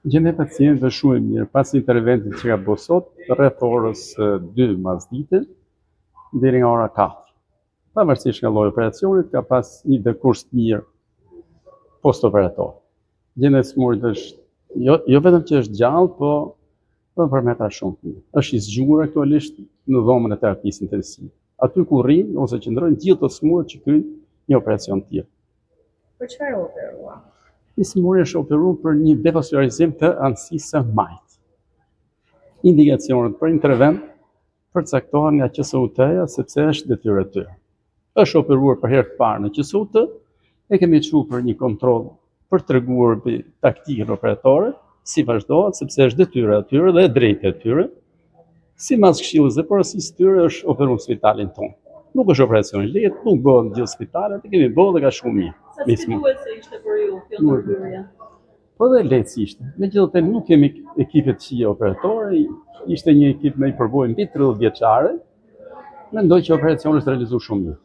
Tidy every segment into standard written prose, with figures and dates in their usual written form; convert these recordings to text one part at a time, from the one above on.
Gjendja e pacientëve shumë e mirë. Pas interventit që ka bërë sot, rreth orës 2 masdite deri nga ora 4. Pavarësisht nga lloji i operacionit, ka pas një dekurs të mirë post-operator. Gjendja e smurit është jo vetëm që është gjallë, po edhe për metra shumë të mirë. Është i zgjuar aktualisht në dhomën e terapisë intensive. Aty ku rrin ose qëndrojnë gjithë të smurët që kryejnë një operacion të tillë. Për çfarë u operua? I smuri është operuar për një devascularizim të anësisë së majt. Indikacionet për intervent përcaktohen nga QSUT-ja sepse është detyrë e tyre. Është operuar për herë të parë në QSUT, e kemi çuar për një kontroll për treguar mbi taktikën operatore, si vazhdohet sepse është detyrë e tyre dhe e drejtë e tyre. Sipas këshillës dhe porosisë tyre është operuar në spitalin tonë. Nuk është operacion i lehtë, nuk bëhet në gjithë spitalet, e kemi bërë dhe ka shumë mirë. Sa sfiduese ishte për ju kjo ndërhyrje? Po dhe lehtë ishte. Megjithatë nuk kemi ekipet që operatore, ishte një ekip me një përvojë mbi 30 vjeçare. Mendoj që operacioni është realizuar shumë mirë.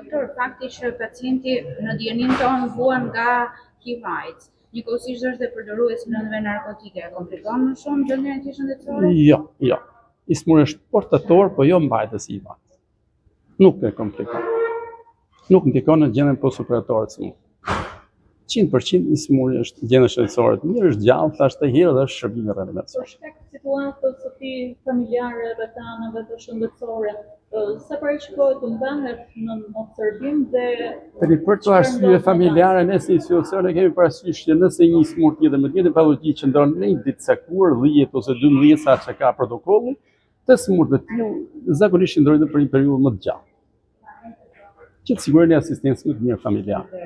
Doktor, fakti që pacienti në dijenin tonë vuan nga HIV/AIDS, njëkohësisht është dhe përdorues i lëndëve narkotike, komplikon më shumë gjendjen e tij shëndetësore? Jo. I smuri është portator, po jo mbajtës i HIV. Nuk e komplikon. Nuk ndikon në gjendjen postoperatore të smurit. 100% i smuri është gjendje shëndetësore të mirë, është gjallë, thashë të herë dhe është shërbim i reanimacion. Për shkak të situatës së tij familjare dhe të anëve të shëndetësore, sa parashikohet të mbahet në observim dhe Për të arsye familjare, ne si institucione kemi parasysh që nëse një smur tjetër me tjetër patologji që ndron në një ditë të caktuar, 10 ose 12 sa që ka protokolli, të smur të tillë zakonisht ndrojnë për një periudhë më të gjatë. Që të sigurojnë asistencë më të mirë familjare.